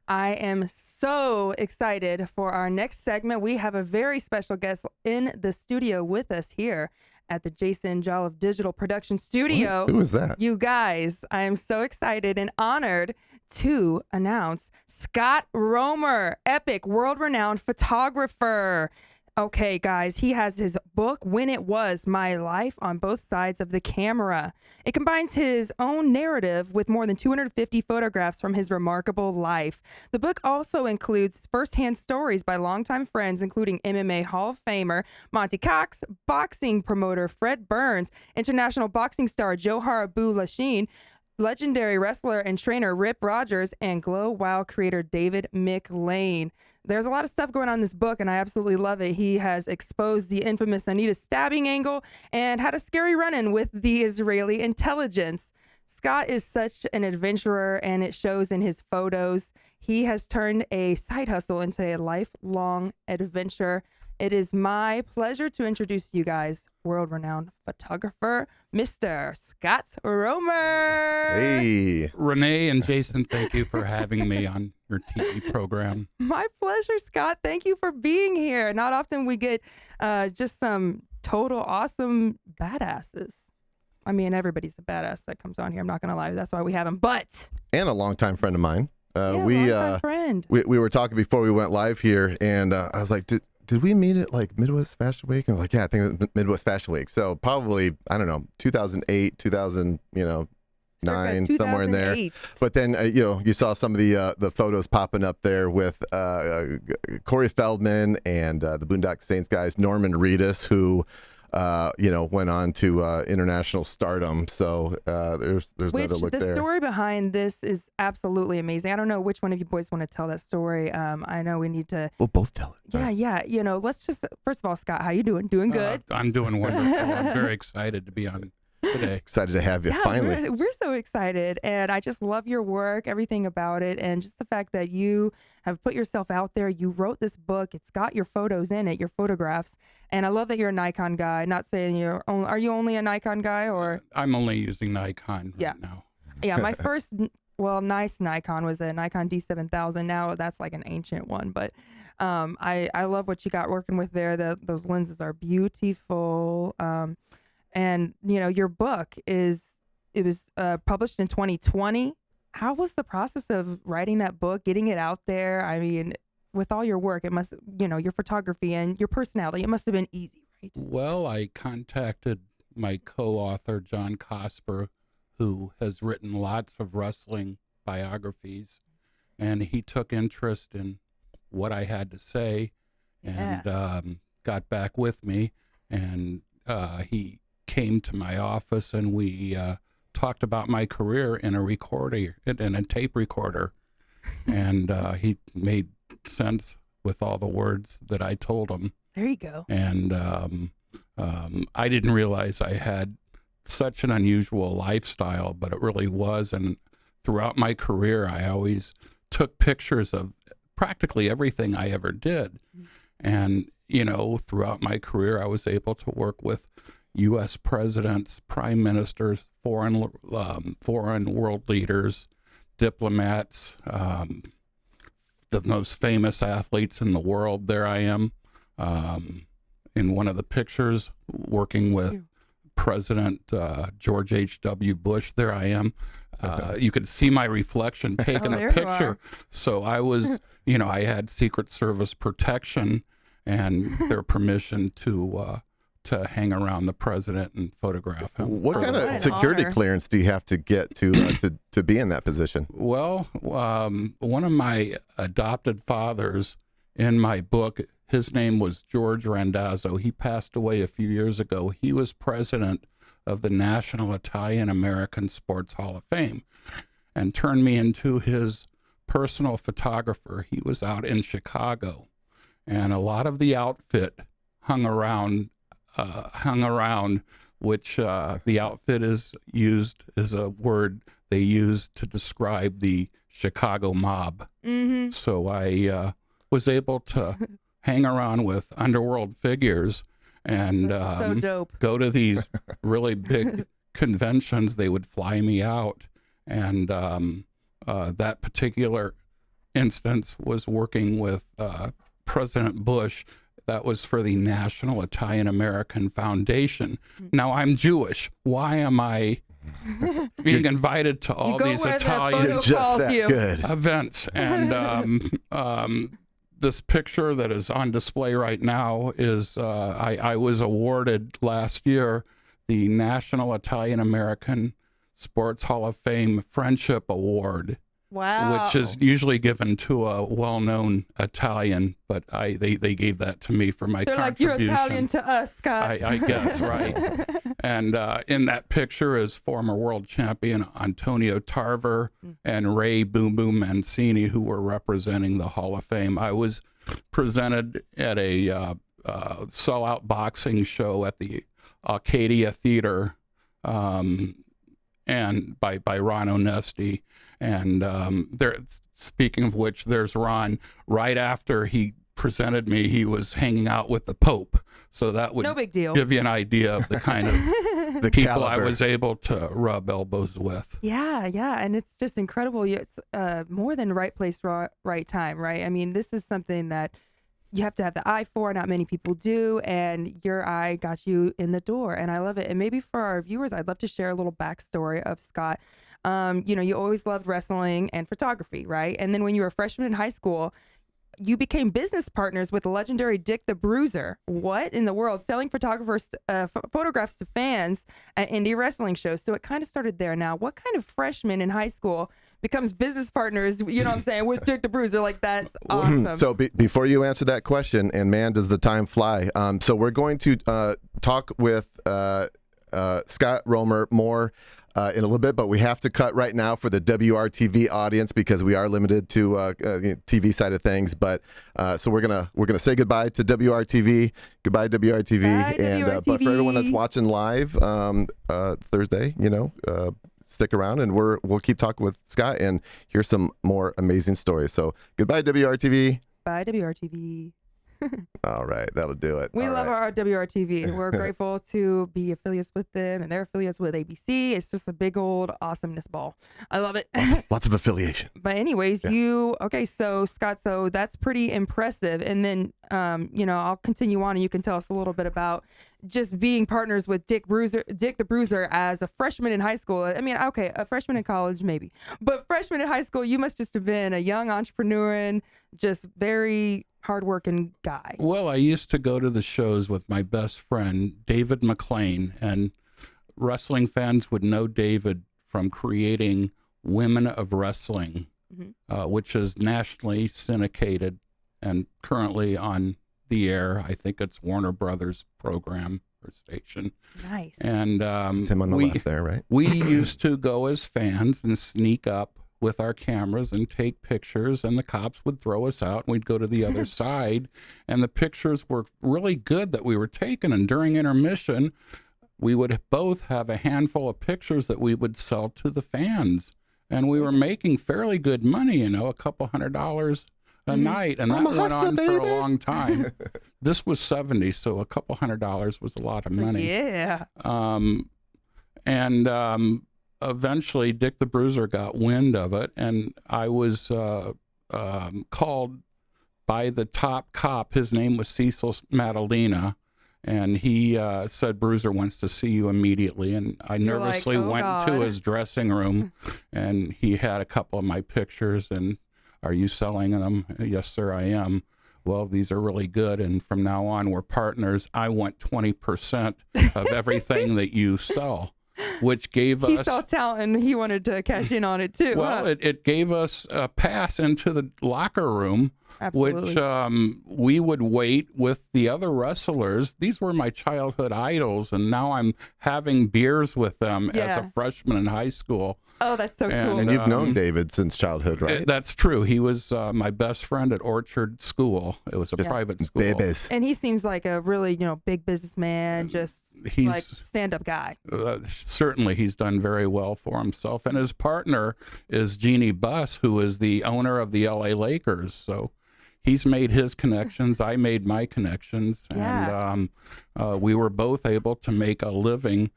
I am so excited for our next segment. We have a very special guest in the studio with us here at the Jason Jolliffe Digital Production Studio. Who is that? You guys, I am so excited and honored to announce Scott Romer, epic world-renowned photographer. Okay, guys, he has his book, When It Was My Life, on both sides of the camera. It combines his own narrative with more than 250 photographs from his remarkable life. The book also includes firsthand stories by longtime friends, including MMA Hall of Famer Monty Cox, boxing promoter Fred Burns, international boxing star Johar Abu-Lashin, legendary wrestler and trainer Rip Rogers, and Glow Wow creator David McLean. There's a lot of stuff going on in this book, and I absolutely love it. He has exposed the infamous Anita stabbing angle and had a scary run-in with the Israeli intelligence. Scott is such an adventurer, and it shows in his photos. He has turned a side hustle into a lifelong adventure. It is my pleasure to introduce you guys world-renowned photographer, Mr. Scott Romer. Hey. Renee and Jason, thank you for having me on your TV program. My pleasure, Scott. Thank you for being here. Not often we get just some total awesome badasses. I mean, everybody's a badass that comes on here. I'm not going to lie. That's why we have him. But And a longtime friend of mine. longtime friend. We were talking before we went live here, and I was like, did we meet at like Midwest Fashion Week? And I'm like, yeah, I think it was Midwest Fashion Week. So probably, I don't know, 2008, 2000, nine, somewhere in there. 2008. But then, you saw some of the photos popping up there with Corey Feldman and the Boondock Saints guys, Norman Reedus, who went on to international stardom. So there's another look the there. story behind this is absolutely amazing. I don't know which one of you boys want to tell that story. I know we need to. We'll both tell it. Yeah. Let's just, first of all, Scott, how you doing? Doing good? I'm doing wonderful. I'm very excited to be on today. Excited to have you, Yeah, finally. we're so excited, and I just love your work, everything about it, and just the fact that you have put yourself out there. You wrote this book. It's got your photos in it, your photographs, and I love that you're a Nikon guy. Not saying are you only a Nikon guy, or? I'm only using Nikon Yeah. right now. Yeah, my first, nice Nikon was a Nikon D7000. Now that's like an ancient one, but I love what you got working with there. Those lenses are beautiful. And your book was published in 2020. How was the process of writing that book, getting it out there? I mean, with all your work, it must, your photography and your personality, it must have been easy, right? Well, I contacted my co-author, John Cosper, who has written lots of wrestling biographies, and he took interest in what I had to say and got back with me, and he came to my office, and we talked about my career in a tape recorder, and he made sense with all the words that I told him. There you go. And I didn't realize I had such an unusual lifestyle, but it really was. And throughout my career, I always took pictures of practically everything I ever did. And, throughout my career, I was able to work with U.S. presidents, prime ministers, foreign world leaders, diplomats, the most famous athletes in the world. There I am in one of the pictures working with President George H.W. Bush. There I am. You could see my reflection taking a picture. So I was, I had Secret Service protection and their permission to hang around the president and photograph him. What kind of security clearance do you have to get to be in that position? Well, one of my adopted fathers in my book, his name was George Randazzo. He passed away a few years ago. He was president of the National Italian American Sports Hall of Fame and turned me into his personal photographer. He was out in Chicago, and a lot of the outfit hung around, which the outfit is used as a word they use to describe the Chicago mob. Mm-hmm. So I was able to hang around with underworld figures and so dope. go to these really big conventions. They would fly me out, and that particular instance was working with President Bush. That was for the National Italian American Foundation. Now I'm Jewish. Why am I being invited to all these Italian events? And this picture that is on display right now is I was awarded last year the National Italian American Sports Hall of Fame Friendship Award. Wow. Which is usually given to a well-known Italian, but they gave that to me for my They're contribution. like, you're Italian to us, Scott. I guess, right. And in that picture is former world champion Antonio Tarver and Ray Boom Boom Mancini, who were representing the Hall of Fame. I was presented at a sellout boxing show at the Arcadia Theater, and by Ron Onesti. And there, speaking of which, there's Ron. Right after he presented me, he was hanging out with the Pope. So that would no big deal. Give you an idea of the kind of The people caliber. I was able to rub elbows with. Yeah, and it's just incredible. It's more than right place, right time, right? I mean, this is something that you have to have the eye for. Not many people do, and your eye got you in the door, and I love it. And maybe for our viewers, I'd love to share a little backstory of Scott. You always loved wrestling and photography, right? And then when you were a freshman in high school, you became business partners with the legendary Dick the Bruiser. What in the world? Selling photographers photographs to fans at Indy wrestling shows. So it kind of started there. Now, what kind of freshman in high school becomes business partners, you know what I'm saying, with Dick the Bruiser? Like, that's awesome. So before you answer that question, and man, does the time fly. So we're going to talk with Scott Romer more in a little bit, but we have to cut right now for the WRTV audience because we are limited to TV side of things. But so we're gonna say goodbye to WRTV. Goodbye WRTV. Bye, and WRTV. but for everyone that's watching live Thursday, stick around and we'll keep talking with Scott and hear some more amazing stories. So goodbye WRTV. Bye, WRTV. All right, that'll do it. We All love right. our WRTV. We're grateful to be affiliates with them, and they're affiliates with ABC. It's just a big old awesomeness ball. I love it. Lots of affiliation. But anyways, so Scott, so that's pretty impressive. And then, I'll continue on and you can tell us a little bit about just being partners with Dick the Bruiser as a freshman in high school. I mean, okay, a freshman in college, maybe. But freshman in high school, you must just have been a young entrepreneur and just very hardworking guy. Well, I used to go to the shows with my best friend, David McLean, and wrestling fans would know David from creating Women of Wrestling, which is nationally syndicated and currently on the air. I think it's Warner Brothers program or station. Nice. And Tim on the left there, right? we used to go as fans and sneak up with our cameras and take pictures, and the cops would throw us out and we'd go to the other side, and the pictures were really good that we were taking, and during intermission we would both have a handful of pictures that we would sell to the fans, and we were making fairly good money, a couple $100 a night, and that went on for a long time. This was 70, so a couple $100 was a lot of money. Yeah. Eventually Dick the Bruiser got wind of it, and I was called by the top cop. His name was Cecil Madalena, and he said, "Bruiser wants to see you immediately." And I nervously went to his dressing room, and he had a couple of my pictures. And, "Are you selling them?" "Yes, sir, I am." "Well, these are really good, and from now on we're partners. I want 20% of everything that you sell." Which gave us... He saw talent and he wanted to cash in on it too. Well, it gave us a pass into the locker room, Absolutely. which we would wait with the other wrestlers. These were my childhood idols, and now I'm having beers with them as a freshman in high school. Oh, that's so cool. And you've known David since childhood, right? That's true. He was my best friend at Orchard School. It was a private school. Babies. And he seems like a really, big businessman, just He's like stand-up guy. Certainly, he's done very well for himself. And his partner is Jeannie Buss, who is the owner of the LA Lakers. So he's made his connections. I made my connections. Yeah. And we were both able to make a living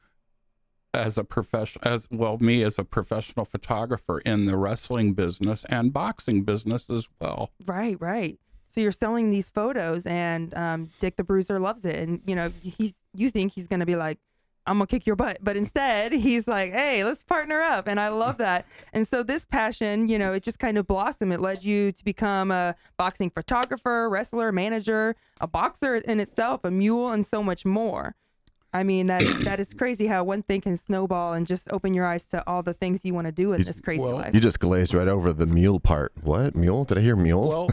as a me as a professional photographer in the wrestling business and boxing business as well. Right, right. So you're selling these photos, and Dick the Bruiser loves it, and you think he's gonna be like, I'm gonna kick your butt, but instead he's like, hey, let's partner up. And I love that. And so this passion, it just kind of blossomed. It led you to become a boxing photographer, wrestler, manager, a boxer in itself, a mule, and so much more. I mean, that is crazy how one thing can snowball and just open your eyes to all the things you want to do in this crazy life. You just glazed right over the mule part. What? Mule? Did I hear mule? Well,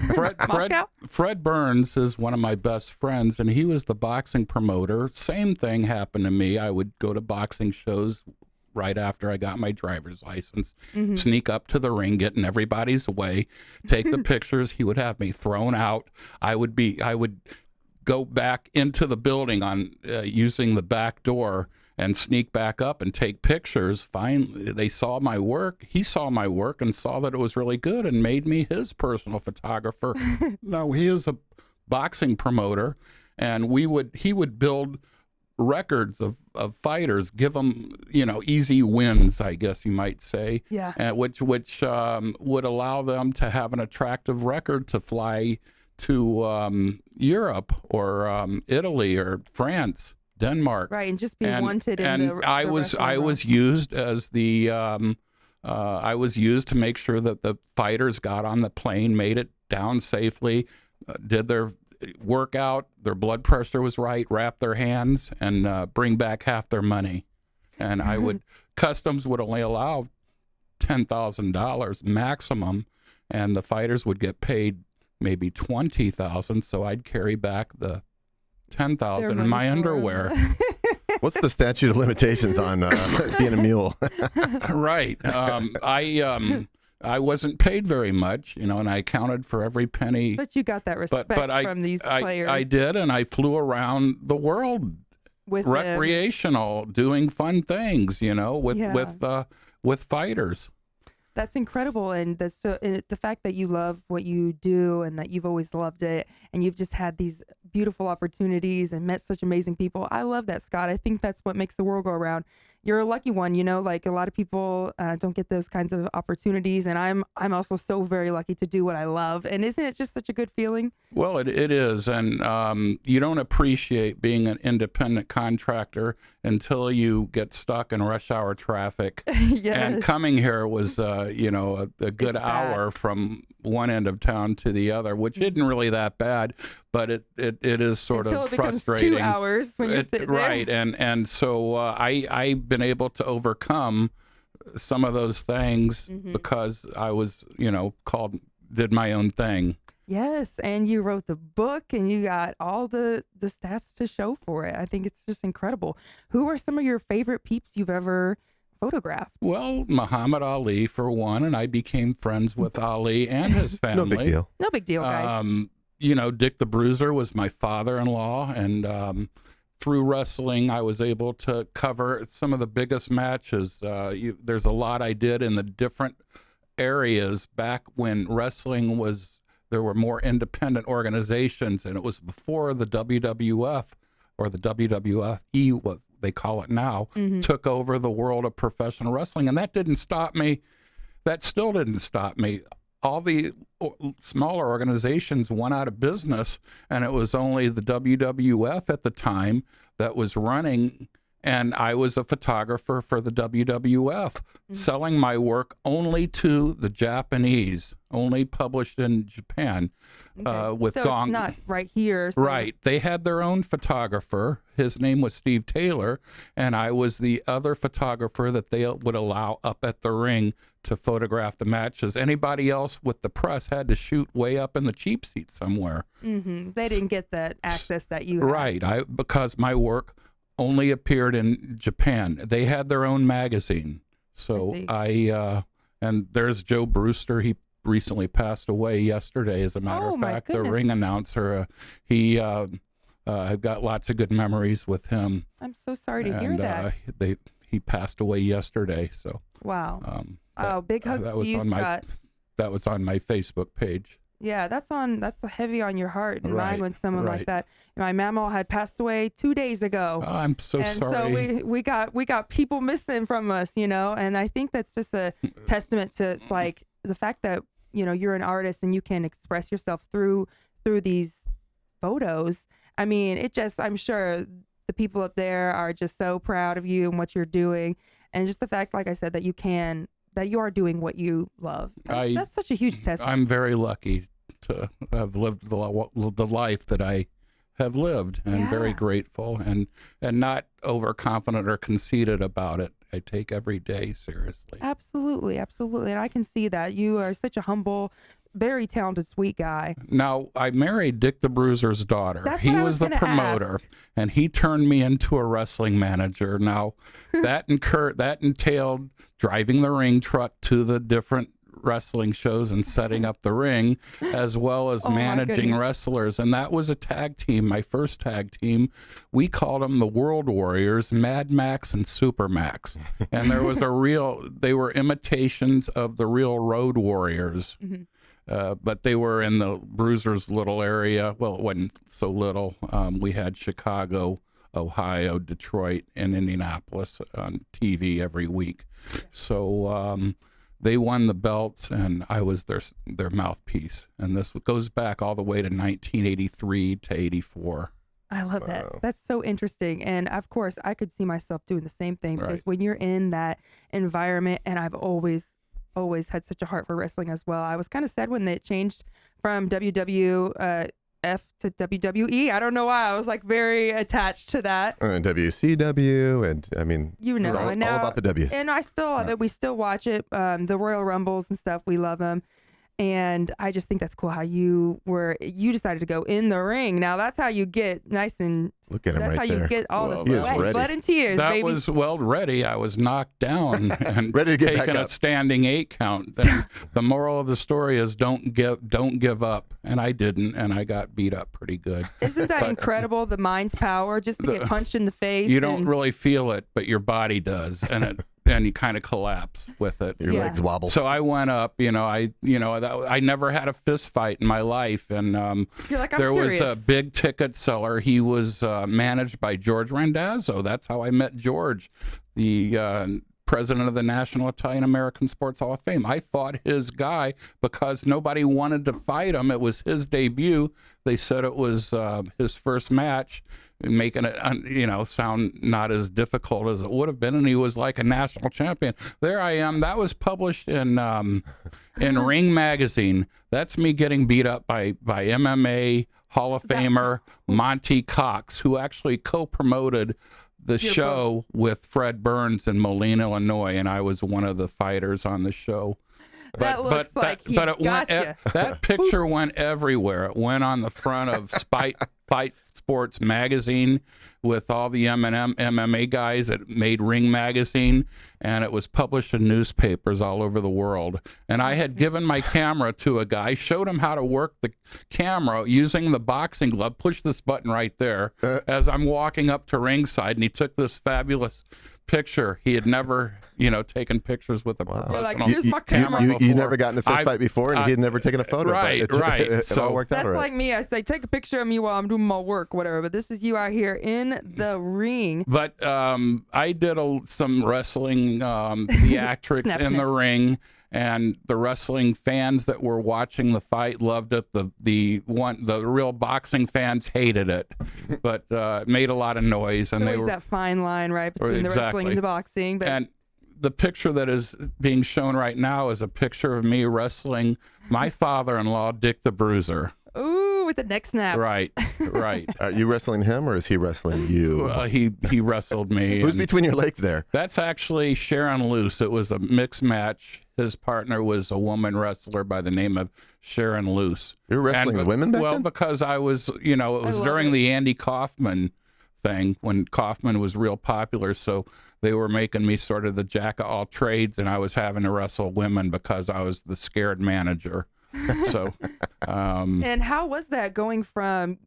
Fred Burns is one of my best friends, and he was the boxing promoter. Same thing happened to me. I would go to boxing shows right after I got my driver's license, sneak up to the ring, get in everybody's way, take the pictures. He would have me thrown out. I would go back into the building on using the back door and sneak back up and take pictures. Finally, they saw my work. He saw my work and saw that it was really good and made me his personal photographer. Now, he is a boxing promoter, and he would build records of fighters, give them, easy wins, I guess you might say. Yeah. Which would allow them to have an attractive record to fly to Europe or Italy or France, Denmark, right, and just be wanted. I was used as the I was used to make sure that the fighters got on the plane, made it down safely, did their workout, their blood pressure was right, wrap their hands, and bring back half their money. And customs would only allow $10,000 maximum, and the fighters would get paid maybe 20,000, so I'd carry back the 10,000 in my underwear. What's the statute of limitations on being a mule? Right. I wasn't paid very much, and I accounted for every penny. But you got that respect from these players. I did, and I flew around the world with recreational, doing fun things, with fighters. That's incredible, and the fact that you love what you do and that you've always loved it, and you've just had these beautiful opportunities and met such amazing people. I love that, Scott. I think that's what makes the world go around. You're a lucky one, like a lot of people don't get those kinds of opportunities, and I'm also so very lucky to do what I love. And isn't it just such a good feeling? Well, it is, and you don't appreciate being an independent contractor until you get stuck in rush hour traffic. Yes. And coming here was, a good hour from one end of town to the other, which isn't really that bad, but it is sort until of it frustrating. Becomes 2 hours when you're sitting there. Right, and so I've been able to overcome some of those things because I was, did my own thing. Yes, and you wrote the book, and you got all the stats to show for it. I think it's just incredible. Who are some of your favorite peeps you've ever photographed? Well, Muhammad Ali for one, and I became friends with Ali and his family. No big deal. No big deal, guys. Dick the Bruiser was my father-in-law, and through wrestling, I was able to cover some of the biggest matches. There's a lot I did in the different areas back when wrestling was. There were more independent organizations, and it was before the WWF or the WWFE, what they call it now, took over the world of professional wrestling. And that didn't stop me. That still didn't stop me. All the smaller organizations went out of business, and it was only the WWF at the time that was running. And I was a photographer for the WWF, selling my work only to the Japanese, only published in Japan. With so Gong. It's not right here. So. Right. They had their own photographer. His name was Steve Taylor, and I was the other photographer that they would allow up at the ring to photograph the matches. Anybody else with the press had to shoot way up in the cheap seat somewhere. They didn't get that access that you had. Right. Because my work only appeared in Japan. They had their own magazine. So and there's Joe Brewster. He recently passed away yesterday, as a matter of fact, the ring announcer. I've got lots of good memories with him. I'm so sorry to hear that. He passed away yesterday. So wow. Big hugs to you, Scott. That was on my Facebook page. Yeah, that's heavy on your heart and Right, mind when someone like right. that. My mama had passed away 2 days ago. Oh, I'm so and sorry. so we got people missing from us, and I think that's just a testament to it's like the fact that you're an artist and you can express yourself through these photos. I mean, I'm sure the people up there are just so proud of you and what you're doing, and just the fact, like I said, that you are doing what you love. That's such a huge testament. I'm very lucky to have lived the life that I have lived, and very grateful, and not overconfident or conceited about it. I take every day seriously. Absolutely, absolutely, and I can see that you are such a humble, very talented, sweet guy. Now, I married Dick the Bruiser's daughter. That's He what I was the gonna promoter, ask. and he turned me into a wrestling manager. Now, that entailed driving the ring truck to the different wrestling shows and setting up the ring, as well as Oh, my managing goodness. wrestlers. And that was a tag team, my first tag team. We called them the World Warriors, Mad Max and Super Max. And there was they were imitations of the real Road Warriors. But they were in the Bruiser's little area. Well, it wasn't so little. We had Chicago, Ohio, Detroit, and Indianapolis on TV every week. So they won the belts, and I was their mouthpiece. And this goes back all the way to 1983 to 84. I love that. That's so interesting. And of course, I could see myself doing the same thing because when you're in that environment, and I've always had such a heart for wrestling as well. I was kind of sad when it changed from WWF to WWE. I don't know why. I was like very attached to that. And WCW, and I mean, all, and now, all about the W's. And I still love it. We still watch it. The Royal Rumbles and stuff. We love them. And I just think that's cool how you decided to go in the ring. Now that's how you get nice and look at him that's right how there. you get all Well, the ready. blood and tears, That baby. was ready. I was knocked down and Ready to get back taking a up. standing 8 count. And the moral of the story is don't give up. And I didn't, and I got beat up pretty good. Isn't that incredible? The mind's power, just to get punched in the face. You don't and- really feel it, but your body does, and you kind of collapse with it. Your legs wobble. So I went up. I never had a fist fight in my life, and You're like, I'm there curious. was a big ticket seller. He was managed by George Randazzo. That's how I met George, the president of the National Italian American Sports Hall of Fame. I fought his guy because nobody wanted to fight him. It was his debut. They said it was his first match, making it sound not as difficult as it would have been, and he was like a national champion. There I am. That was published in Ring Magazine. That's me getting beat up by MMA Hall of Famer Monty Cox, who actually co-promoted the show with Fred Burns in Moline, Illinois, and I was one of the fighters on the show. That looks like he gotcha. That picture went everywhere. It went on the front of Fight Sports magazine with all the MMA guys. It made Ring Magazine, and it was published in newspapers all over the world. And I had given my camera to a guy, showed him how to work the camera using the boxing glove, push this button right there, as I'm walking up to ringside, and he took this fabulous picture. He had never, taken pictures with a professional. You're like, here's my camera. You never got in a fist fight before, and he had never taken a photo. Right, but right. It all worked out That's all right. like me. I say, take a picture of me while I'm doing my work, whatever. But this is you out here in the ring. But I did some wrestling theatrics Snap, in snap. the ring, and the wrestling fans that were watching the fight loved it. The real boxing fans hated it, but it made a lot of noise, and There's they always were. that fine line, right, between the wrestling Exactly. and the boxing. But And the picture that is being shown right now is a picture of me wrestling my father-in-law, Dick the Bruiser. ooh, with the neck snap. Right. Are you wrestling him, or is he wrestling you? He wrestled me. Who's and- between your legs there? That's actually Sharon Luce. It was a mixed match. His partner was a woman wrestler by the name of Sharon Luce. You're wrestling the women back Well, then? because I was, it was love during it. the Andy Kaufman thing when Kaufman was real popular. So they were making me sort of the jack of all trades, and I was having to wrestle women because I was the scared manager. So, And how was that going from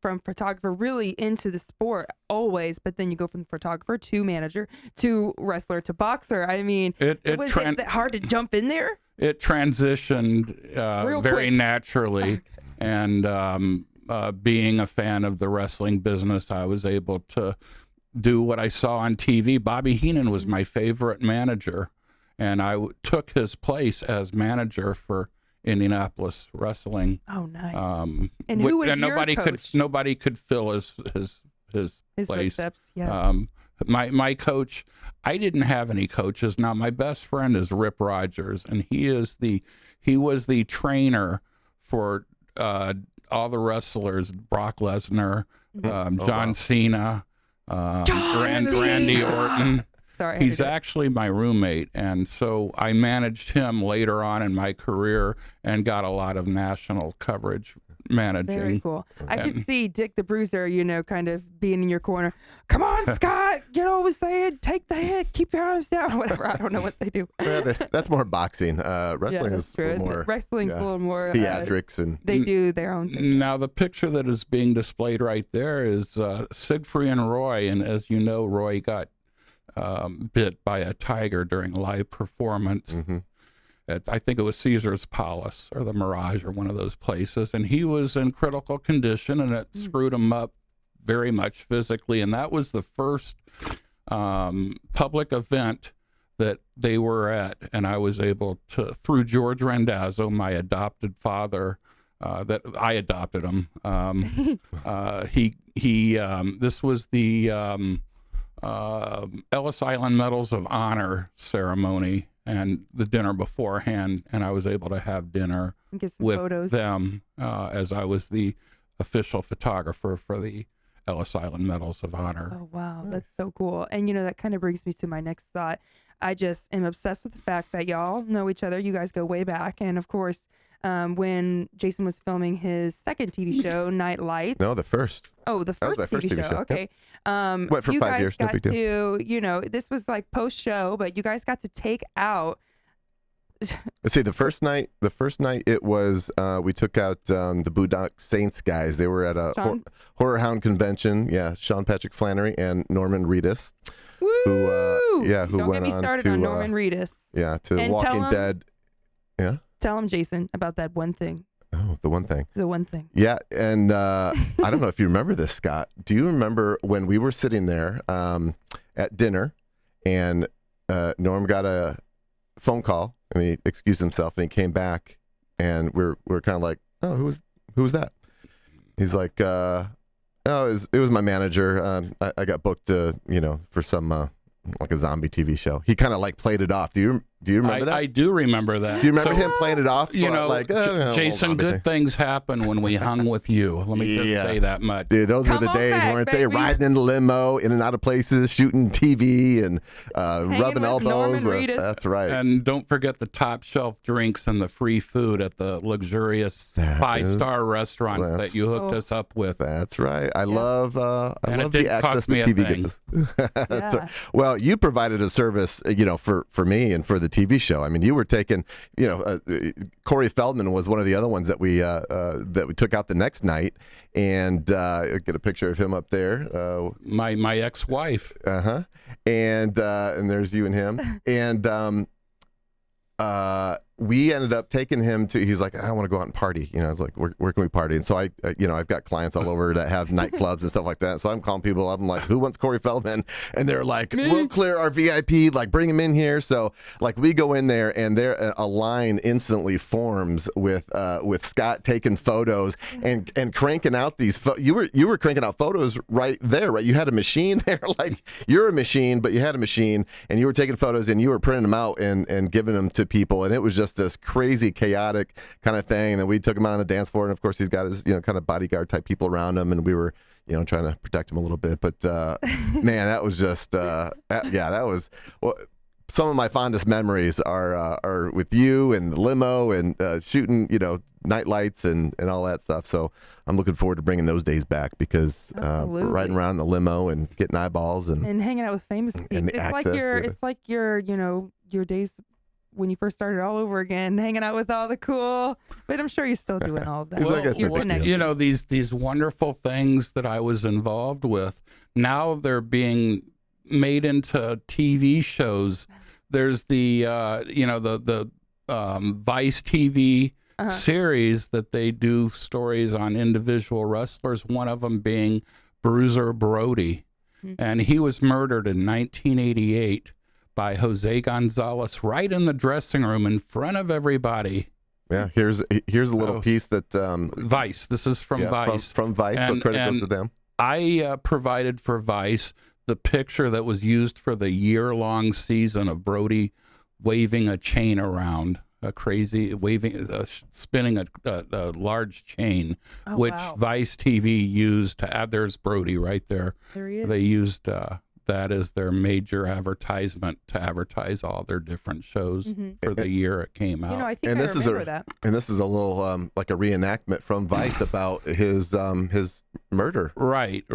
photographer really into the sport always, but then you go from photographer to manager to wrestler to boxer? I mean, It was it hard to jump in there? It transitioned Real very quick. naturally. And being a fan of the wrestling business, I was able to do what I saw on TV. Bobby Heenan was my favorite manager, and I took his place as manager for Indianapolis Wrestling. Oh, nice. And who was your coach? Nobody could fill his His place. footsteps, yes. My coach, I didn't have any coaches. Now my best friend is Rip Rogers, and he was the trainer for all the wrestlers: Brock Lesnar, John Cena, Randy Orton. Sorry, He's actually my roommate, and so I managed him later on in my career and got a lot of national coverage managing. Very cool. I could see Dick the Bruiser, kind of being in your corner. Come on, Scott, saying, take the hit, keep your arms down, whatever. I don't know what they do. Well, that's more boxing. Wrestling is a little more. Wrestling's a little more theatrics, and they do their own thing. Now the picture that is being displayed right there is Siegfried and Roy, and as you know, Roy got bit by a tiger during a live performance. I think it was Caesar's Palace or the Mirage or one of those places, and he was in critical condition, and it screwed him up very much physically. And that was the first public event that they were at, and I was able to, through George Randazzo, my adopted father, that I adopted him. This was the Ellis Island Medals of Honor ceremony and the dinner beforehand, and I was able to have dinner with photos. them as I was the official photographer for the Ellis Island Medals of Honor. Oh, wow. That's so cool. And, that kind of brings me to my next thought. I just am obsessed with the fact that y'all know each other. You guys go way back. And, of course, when Jason was filming his second TV show, Night Lights. No, the first. Oh, the first, TV show. Okay. Yep. Went for you 5 guys years. No got big deal. to, this was like post-show, but you guys got to take out. Let's see. The first night, it was we took out the Boondock Saints guys. They were at a Horror Hound convention. Yeah, Sean Patrick Flannery and Norman Reedus. Woo! Who Don't went get me started on on Norman Reedus. Yeah, to And Walking Dead. Yeah. Tell him, Jason, about that one thing. Oh, the one thing. The one thing. Yeah, and I don't know if you remember this, Scott. Do you remember when we were sitting there at dinner, and Norm got a phone call, and he excused himself, and he came back, and we're kind of like, oh, who was that? He's like, oh, it was my manager. I got booked, for some like a zombie TV show. He kind of like played it off. Do you remember that? I do remember that. Do you remember him playing it off? Jason, good things happen when we hung with you. Let me just say that much. Dude, those were the days, weren't they? Riding in the limo, in and out of places, shooting TV, and rubbing elbows. That's right. And don't forget the top shelf drinks and the free food at the luxurious 5-star restaurants that you hooked us up with. That's right. I love the access the TV gets us. That's right. Well, you provided a service, for me and for the TV show. I mean, you were taking, Corey Feldman was one of the other ones that we took out the next night, and get a picture of him up there. My ex-wife. And there's you and him, and we ended up taking him to. He's like, I want to go out and party. I was like, where can we party? And so I've got clients all over that have nightclubs and stuff like that. So I'm calling people up. I'm like, who wants Corey Feldman? And they're like, we'll clear our VIP. Like, bring him in here. So like we go in there, and there a line instantly forms with Scott taking photos and cranking out these. You were cranking out photos right there, right? You had a machine there. Like, you're a machine, but you had a machine, and you were taking photos, and you were printing them out and giving them to people, and it was just this crazy chaotic kind of thing. And then we took him out on the dance floor, and of course he's got his kind of bodyguard type people around him, and we were trying to protect him a little bit, but man, that was just that was some of my fondest memories are with you and the limo and shooting night lights and all that stuff. So I'm looking forward to bringing those days back, because riding around in the limo and getting eyeballs and hanging out with famous people. It's like your your days when you first started all over again, hanging out with all the cool, but I'm sure you're still doing all of that. Well, these wonderful things that I was involved with, now they're being made into TV shows. There's the Vice TV series that they do stories on individual wrestlers, one of them being Bruiser Brody. And he was murdered in 1988 by Jose Gonzalez right in the dressing room in front of everybody. Yeah, here's a little piece that Vice. This is from Vice. From Vice, so credit goes to them. I provided for Vice the picture that was used for the year-long season of Brody waving a chain around, spinning a large chain, which Vice TV used to add. There's Brody right there. There he is. They used that as their major advertisement to advertise all their different shows for the year it came out. You know, I think I remember that. And this is a little like a reenactment from Vice about his murder. Right.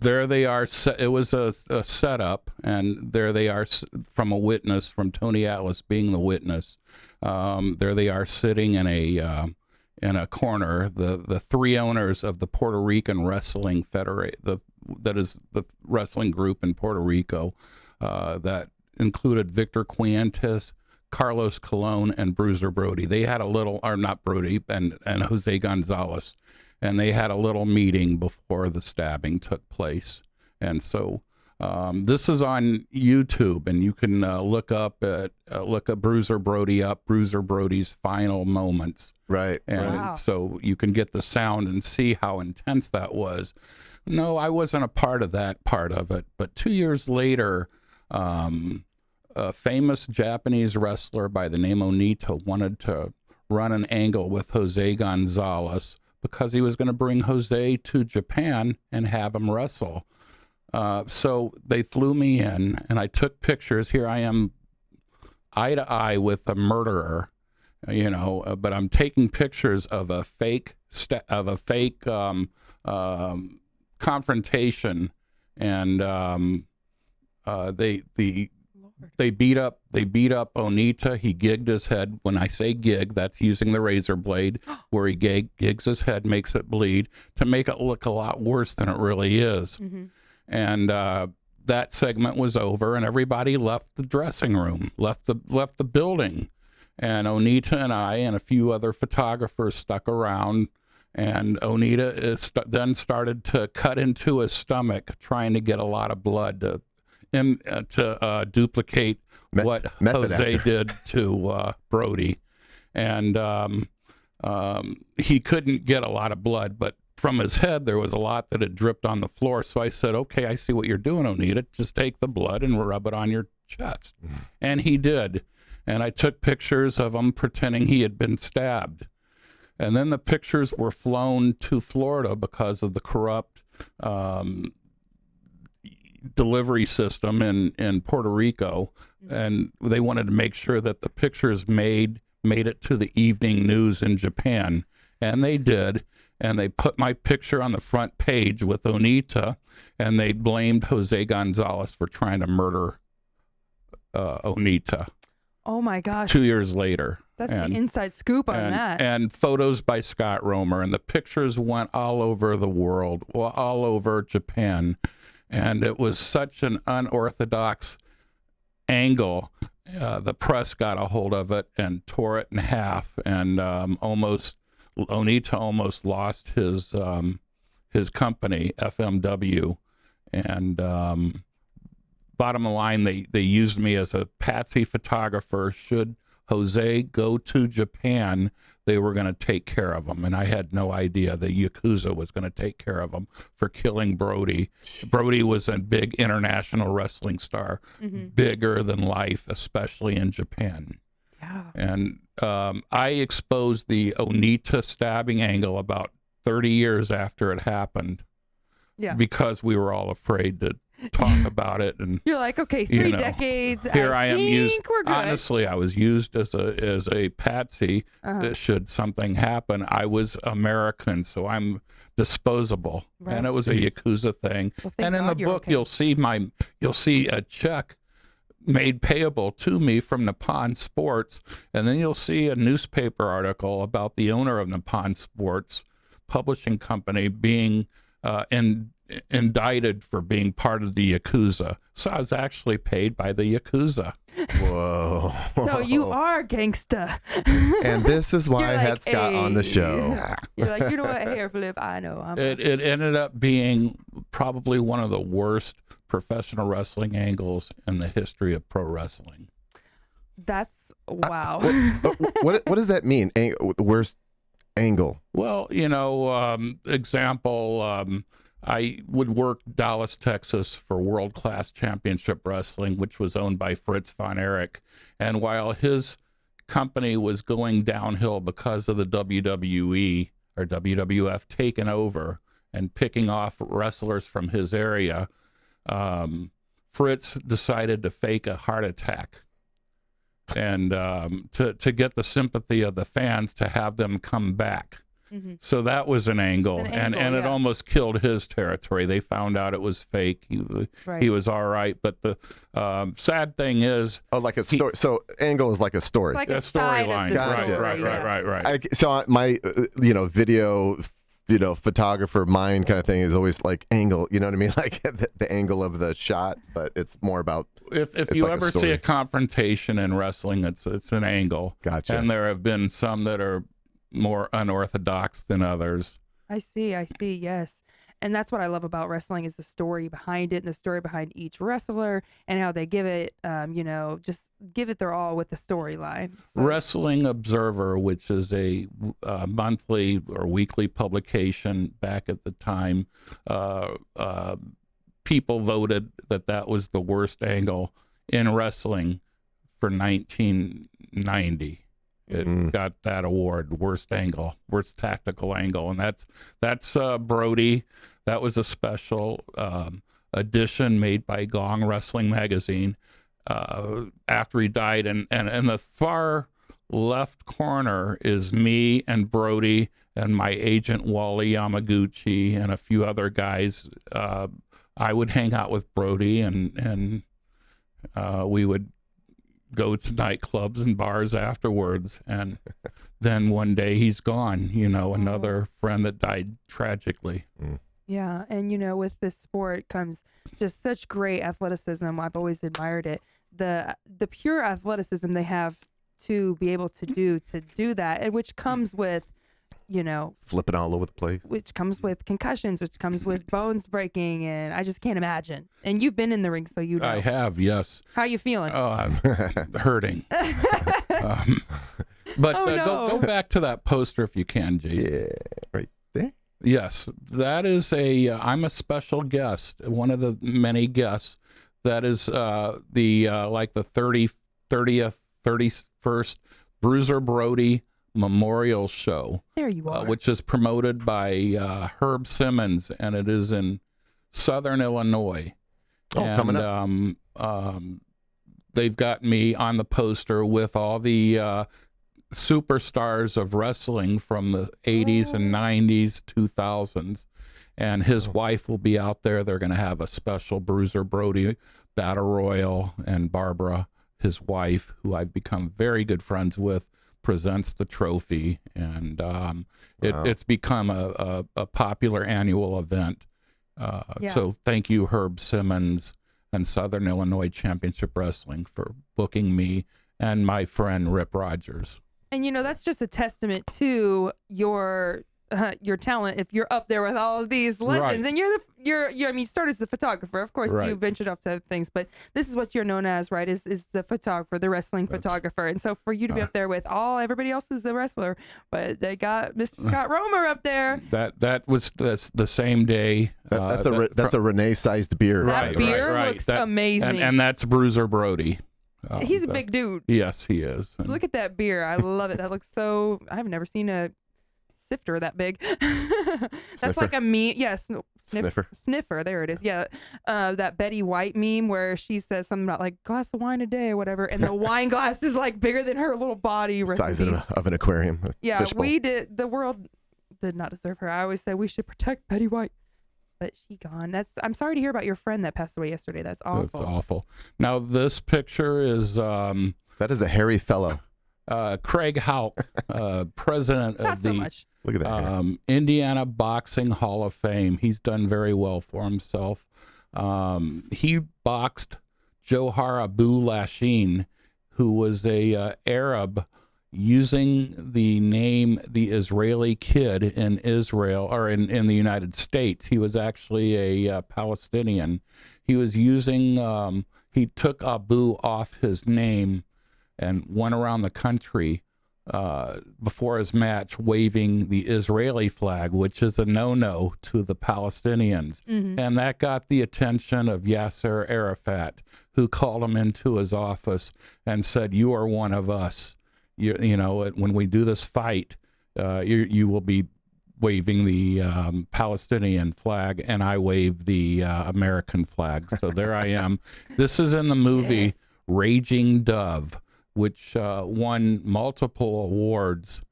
There they are. It was a setup, and there they are from a witness, from Tony Atlas being the witness. There they are sitting in a corner. The three owners of the Puerto Rican Wrestling Federation, that is the wrestling group in Puerto Rico, that included Victor Cuentes, Carlos Colon, and Bruiser Brody. They had a little, or not Brody, and Jose Gonzalez, and they had a little meeting before the stabbing took place. And so this is on YouTube, and you can look up Bruiser Brody up, Bruiser Brody's final moments. Right. And so you can get the sound and see how intense that was. No, I wasn't a part of that part of it. But 2 years later, a famous Japanese wrestler by the name Anita wanted to run an angle with Jose Gonzalez because he was going to bring Jose to Japan and have him wrestle. So they flew me in, and I took pictures. Here I am, eye to eye with a murderer, but I'm taking pictures of a fake confrontation, and they beat up Onita. He gigged his head. When I say gig, that's using the razor blade, where he gigs his head, makes it bleed to make it look a lot worse than it really is. And that segment was over, and everybody left the dressing room, left the building, and Onita and I and a few other photographers stuck around. And Onita then started to cut into his stomach, trying to get a lot of blood to duplicate what Jose did to Brody. And he couldn't get a lot of blood, but from his head, there was a lot that had dripped on the floor. So I said, okay, I see what you're doing, Anita. Just take the blood and rub it on your chest. And he did. And I took pictures of him pretending he had been stabbed. And then the pictures were flown to Florida because of the corrupt delivery system in Puerto Rico. And they wanted to make sure that the pictures made it to the evening news in Japan. And they did. And they put my picture on the front page with Onita, and they blamed Jose Gonzalez for trying to murder Onita. Oh my gosh. 2 years later. That's the inside scoop on that. And photos by Scott Romer, and the pictures went all over the world, all over Japan. And it was such an unorthodox angle. The press got a hold of it and tore it in half, and Onita almost lost his company, FMW. And bottom line, they used me as a patsy photographer. Should Jose go to Japan, they were going to take care of him. And I had no idea the Yakuza was going to take care of him for killing Brody. Brody was a big international wrestling star, bigger than life, especially in Japan. Yeah. And I exposed the Onita stabbing angle about 30 years after it happened. Yeah. Because we were all afraid to talk about it. And you're like, okay, three decades. Here I am used. We're good. Honestly, I was used as a patsy. Should something happen, I was American, so I'm disposable. Right. And it was a Yakuza thing. Well, and in the book, you'll see a check made payable to me from Nippon Sports, and then you'll see a newspaper article about the owner of Nippon Sports Publishing Company being indicted for being part of the Yakuza. So I was actually paid by the Yakuza. Whoa. So you are gangsta. And this is why I You're had like, Scott on the "Hey." show. You're like, you know what, hair flip, I know. It ended up being probably one of the worst professional wrestling angles in the history of pro wrestling. That's wow. What does that mean? The worst angle? Well, example, I would work Dallas, Texas for World Class Championship Wrestling, which was owned by Fritz von Erich. And while his company was going downhill because of the WWE or WWF taking over and picking off wrestlers from his area, Fritz decided to fake a heart attack and to get the sympathy of the fans, to have them come back. Mm-hmm. So that was an angle, It's an and angle, it yeah. almost killed his territory. They found out it was fake. He was all right, but the sad thing is, like a story. So angle is like a story. Like a a side of storyline. the Gotcha. story, yeah. Right. So my video photographer mind kind of thing is always like angle, you know what I mean? Like the angle of the shot, but it's more about If you like a ever see story. a confrontation in wrestling, it's an angle. Gotcha. And there have been some that are more unorthodox than others. I see, yes. And that's what I love about wrestling, is the story behind it, and the story behind each wrestler, and how they give it, just give it their all with the storyline. So, Wrestling Observer, which is a monthly or weekly publication back at the time, people voted that was the worst angle in wrestling for 1990. It got that award, worst angle, worst tactical angle, and that's Brody. That was a special edition made by Gong Wrestling Magazine after he died, and the far left corner is me and Brody and my agent Wally Yamaguchi and a few other guys. I would hang out with Brody, and we would go to nightclubs and bars afterwards, and then one day he's gone, another friend that died tragically. yeah, and with this sport comes just such great athleticism. I've always admired it. The pure athleticism they have to be able to do that, and which comes with flipping all over the place. which comes with concussions, which comes with bones breaking, and I just can't imagine. And you've been in the ring, so you know. I have, yes. How you feeling? Oh, I'm hurting. But Oh, no. go back to that poster if you can, Jason. Yeah, right there. Yes, that is I'm a special guest, one of the many guests. That is the 30th, 31st Bruiser Brody Memorial Show. There you are. Which is promoted by Herb Simmons, and it is in Southern Illinois. Oh, and, coming up. They've got me on the poster with all the superstars of wrestling from the 80s and 90s, 2000s. And his wife will be out there. They're going to have a special Bruiser Brody Battle Royal, and Barbara, his wife, who I've become very good friends with, presents the trophy, and it's become a popular annual event. Yeah. So thank you, Herb Simmons and Southern Illinois Championship Wrestling, for booking me and my friend Rip Rogers. And that's just a testament to your talent. If you're up there with all of these legends, Right. and you started as the photographer. Of course, Right. you ventured off to other things, but this is what you're known as, right? Is the photographer, the wrestling photographer. And so for you to be up there with everybody else is a wrestler, but they got Mr. Scott Romer up there. That's the same day. That's a Renee-sized beer. That beer looks amazing. And that's Bruiser Brody. He's a big dude. Yes, he is. And Look at that beer. I love it. That looks so. I've never seen a sifter that big. That's Sniffer? like a meme. Yes. Sniffer. Sniffer. There it is. Yeah. That Betty White meme where she says something about like glass of wine a day or whatever, and the wine glass is like bigger than her little body. Size of an aquarium. Yeah, fishbowl. we did. The world did not deserve her. I always say we should protect Betty White, but she gone. I'm sorry to hear about your friend that passed away yesterday. That's awful. That's awful. Now this picture is That is a hairy fellow. Craig Houck, president Not of so the much. Look at that. Hair. Indiana Boxing Hall of Fame. He's done very well for himself. He boxed Johar Abu Lashin, who was a Arab using the name the Israeli Kid in Israel, or in the United States. He was actually a Palestinian. He was using, he took Abu off his name and went around the country before his match waving the Israeli flag, which is a no-no to the Palestinians. And that got the attention of Yasser Arafat, who called him into his office and said, "You are one of us. You know, when we do this fight, you will be waving the Palestinian flag, and I wave the American flag." So there I am. This is in the movie Raging Dove, which won multiple awards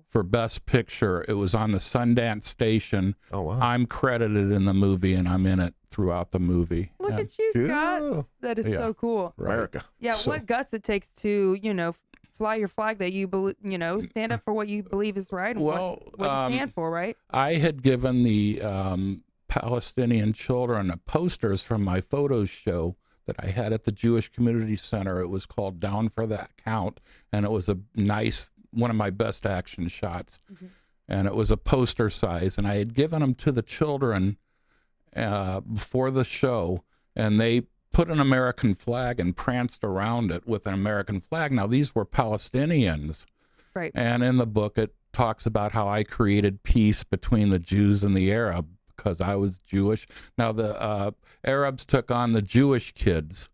for Best Picture. It was on the Sundance Station. Oh, wow. I'm credited in the movie, and I'm in it throughout the movie. Look at you, Scott. Cool. That is so cool. America. Yeah, So- what guts it takes to, fly your flag that you believe, stand up for what you believe is right and Well, what you stand for, right? I had given the Palestinian children posters from my photos show that I had at the Jewish Community Center. It was called Down for That Count, and it was a nice, one of my best action shots. And it was a poster size, and I had given them to the children before the show, and they put an American flag and pranced around it with an American flag. Now, these were Palestinians. Right. And in the book, it talks about how I created peace between the Jews and the Arab because I was Jewish. Now, the Arabs took on the Jewish kids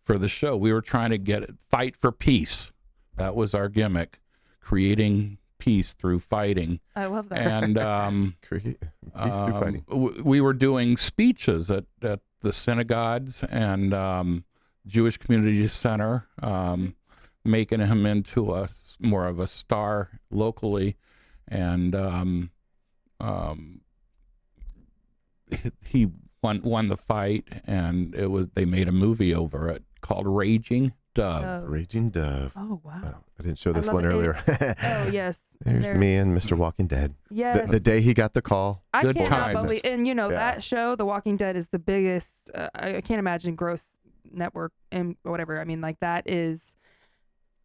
for the show. We were trying to fight for peace. That was our gimmick, creating peace through fighting. I love that. And Peace through fighting. we were doing speeches at the synagogues and Jewish Community Center, making him into more of a star locally, and he won the fight, and they made a movie over it called Raging Dove. Raging Dove. Oh, wow. Oh, I didn't show this love one it. earlier. Oh, yes. There's me and Mr. Walking Dead. Yes. The day he got the call. I Good cannot times. believe, and that show, The Walking Dead, is the biggest. I can't imagine gross network and whatever. I mean, like that is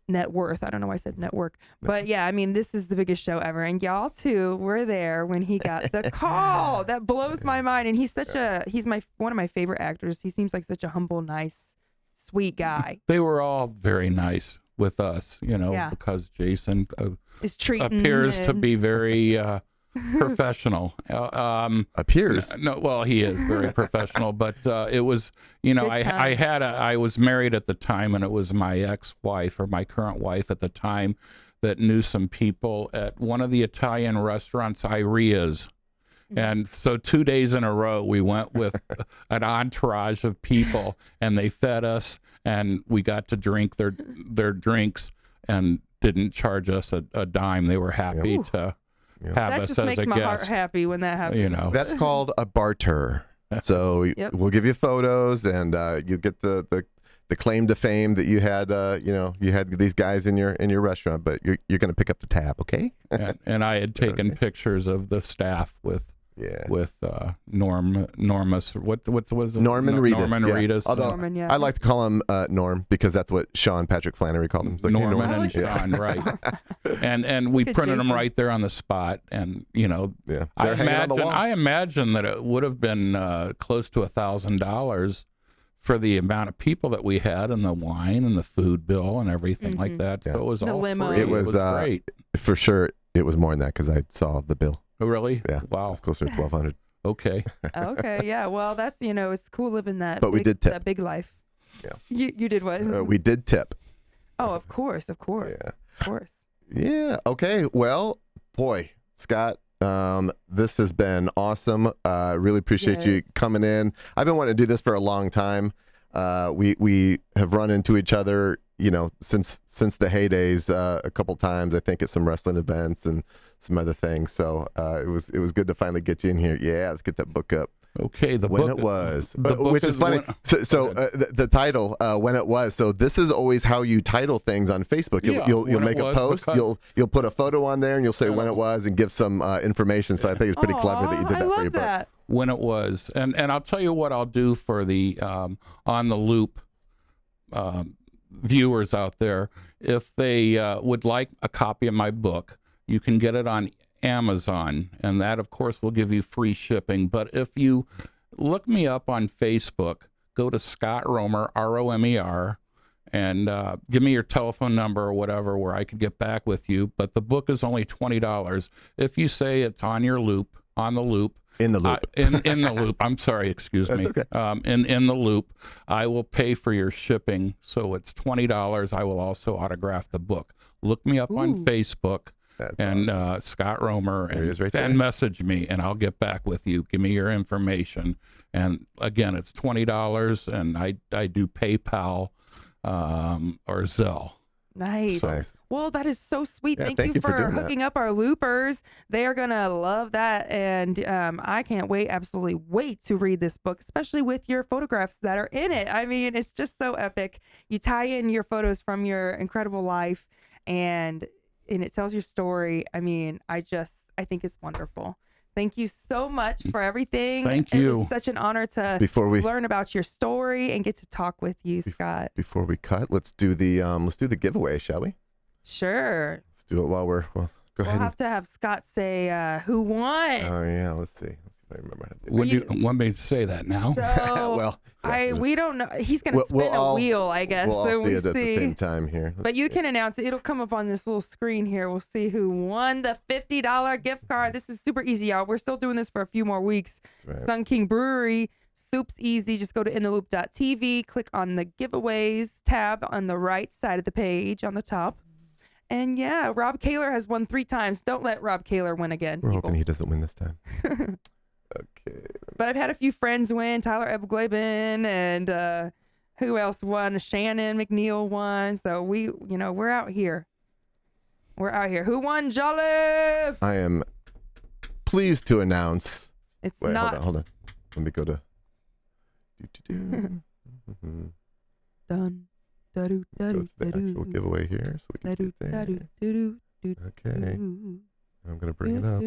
net worth. I don't know why I said network, but yeah, I mean, this is the biggest show ever, and y'all too were there when he got the call. That blows my mind, and he's one of my favorite actors. He seems like such a humble, nice, sweet guy. They were all very nice with us, because Jason Is treating appears to and- be very professional. Appears. No, well, he is very professional, but it was, I was married at the time, and it was my ex-wife or my current wife at the time that knew some people at one of the Italian restaurants, Iria's. And so 2 days in a row, we went with an entourage of people, and they fed us, and we got to drink their drinks and didn't charge us a dime. They were happy to have that us just as makes a my heart guest. happy when that happens. That's called a barter. So we'll give you photos, and you get the claim to fame that you had. You had these guys in your restaurant, but you're going to pick up the tab, okay? and I had taken pictures of the staff with Normus. What was it? Norman Reedus. Norman yeah. Reedus. Although Norman, yeah. I like to call him Norm because that's what Sean Patrick Flannery called him. It's like, hey, Norman Norm. and Sean, right? And we Good printed them Jason. right there on the spot, and They're hanging on the wall. I imagine that it would have been close to $1,000 for the amount of people that we had, and the wine and the food bill and everything like that. So it was The all limo. free. It was great. For sure, it was more than that because I saw the bill. Oh, really? Yeah. It Wow. was closer to 1,200. Okay. Okay, yeah. Well, that's it's cool living that. But we did tip. that big life. Yeah. You did what? We did tip. Oh, of course, Yeah. of course. Yeah. Okay. Well, boy, Scott, this has been awesome. Really appreciate you Yes. coming in. I've been wanting to do this for a long time. We have run into each other, since the heydays a couple times. I think at some wrestling events and some other things. So it was good to finally get you in here. Yeah, let's get that book up. Okay, the When book it was, the book which is funny. When- The title, when it was. So this is always how you title things on Facebook. You'll When make it a was, post. because- You'll put a photo on there, and you'll say when it was, and give some information. So I think it's pretty clever that you did I that love for your book. that. When it was, and I'll tell you what I'll do for the on the loop viewers out there. If they would like a copy of my book, you can get it on Amazon, and that of course will give you free shipping. But if you look me up on Facebook, go to Scott Romer, R-O-M-E-R, and give me your telephone number or whatever where I could get back with you. But the book is only $20. If you say it's on your loop, on the loop, In the loop. in the loop. I'm sorry, excuse me. That's okay. In the loop, I will pay for your shipping. So it's $20. I will also autograph the book. Look me up on Facebook. That's And awesome. Scott Romer, There he is right there. and message me, and I'll get back with you. Give me your information, and again, it's $20, and I do PayPal or Zelle. Nice. Nice. Well, that is so sweet. Yeah, Thank you for doing that. hooking up our loopers. They are going to love that. And I can't wait, absolutely wait to read this book, especially with your photographs that are in it. I mean, it's just so epic. You tie in your photos from your incredible life and it tells your story. I mean, I think it's wonderful. Thank you so much for everything. Thank It you. was such an honor to Before we learn about your story and get to talk with you, Scott. before we cut, let's do the giveaway, shall we? Sure. Let's do it while we're go We'll ahead. have to have Scott say who won. Oh yeah, let's see. Let's see if I remember how to do Would you- you want me to say that now? So Well, yeah, we don't know. He's gonna We'll spin a all- wheel, I guess. We'll all so see we'll it at the same time here. But you can announce it. It'll come up on this little screen here. We'll see who won the $50 gift card. This is super easy, y'all. We're still doing this for a few more weeks. Right. Sun King Brewery. Soup's easy. Just go to intheloop.tv, click on the giveaways tab on the right side of the page on the top. And yeah, Rob Kaler has won 3 times. Don't let Rob Kaler win again. We're people. hoping he doesn't win this time. Okay. But I've had a few friends win. Tyler Ebgleben and who else won? Shannon McNeil won. So we're out here. We're out here. Who won, Jolliffe? I am pleased to announce. It's Wait, not hold on. Let me go to. Mhm. done. Go to the actual giveaway here, so we can see it there. Okay. I'm gonna bring it up.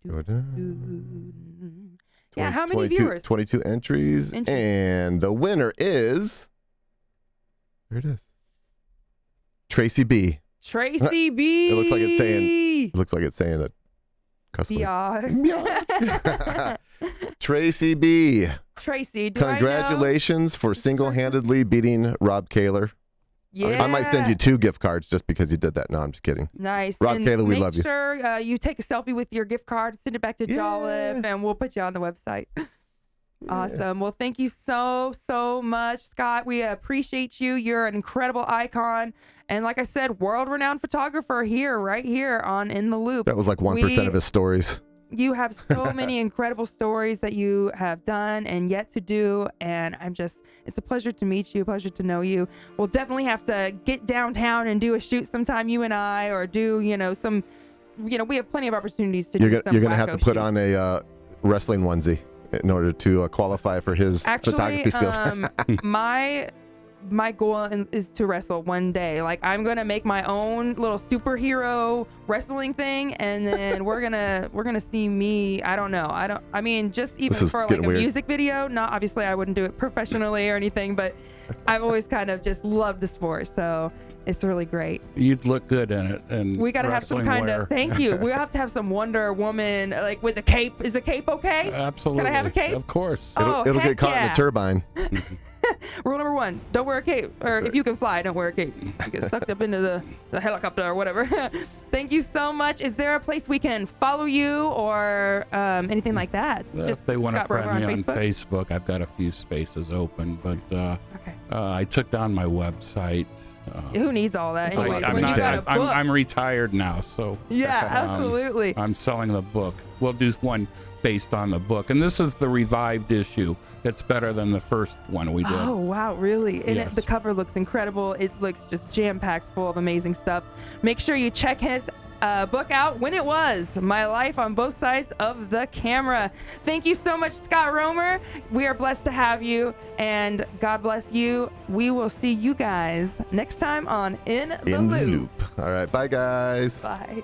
Go down. Yeah, how many 22 viewers? 22 entries, and the winner is. There it is. Tracy B. Tracy B. It looks like it's saying. It looks like it's saying it. Yeah. Tracy B. Tracy, do Congratulations for single-handedly beating Rob Kaler. Yeah. I might send you 2 gift cards just because you did that. No, I'm just kidding. Nice. Rob And Kaler, we love you. Make sure you take a selfie with your gift card, send it back to Jolliffe, and we'll put you on the website. Awesome. Well, thank you so much, Scott. We appreciate you. You're an incredible icon. And like I said, world-renowned photographer right here on In the Loop. That was like 1% of his stories. You have so many incredible stories that you have done and yet to do. And it's a pleasure to meet you, a pleasure to know you. We'll definitely have to get downtown and do a shoot sometime, you and I, or do, we have plenty of opportunities to do some You're going to have to wacko put shoots. on a wrestling onesie in order to qualify for his photography skills. My goal is to wrestle one day. Like, I'm gonna make my own little superhero wrestling thing, and then we're gonna see me. I mean, just even This is for like getting a weird. music video. Not obviously, I wouldn't do it professionally or anything, but I've always kind of just loved the sport, so it's really great. You'd look good in it. And We gotta have some kind of. Thank you. We have to have some Wonder Woman, like with a cape. Is a cape okay? Absolutely. Can I have a cape? Of course. It'll heck get caught in yeah. the turbine. Rule number 1, don't wear a cape. Or if you can fly, don't wear a cape. You get sucked up into the helicopter or whatever. Thank you so much. Is there a place we can follow you or anything like that? If they want to Scott Romer friend me on Facebook, I've got a few spaces open, but I took down my website. Who needs all that anyways? I'm, when you got a book. I'm retired now, so Yeah, absolutely. I'm selling the book. We'll do one based on the book, and this is the revived issue. It's better than the first one we did. Oh, wow, really? And Yes. the cover looks incredible. It looks just jam-packed full of amazing stuff. Make sure you check his book out when it was. My life on both sides of the camera. Thank you so much, Scott Romer. We are blessed to have you, and God bless you. We will see you guys next time on In the Loop. All right. Bye, guys. Bye.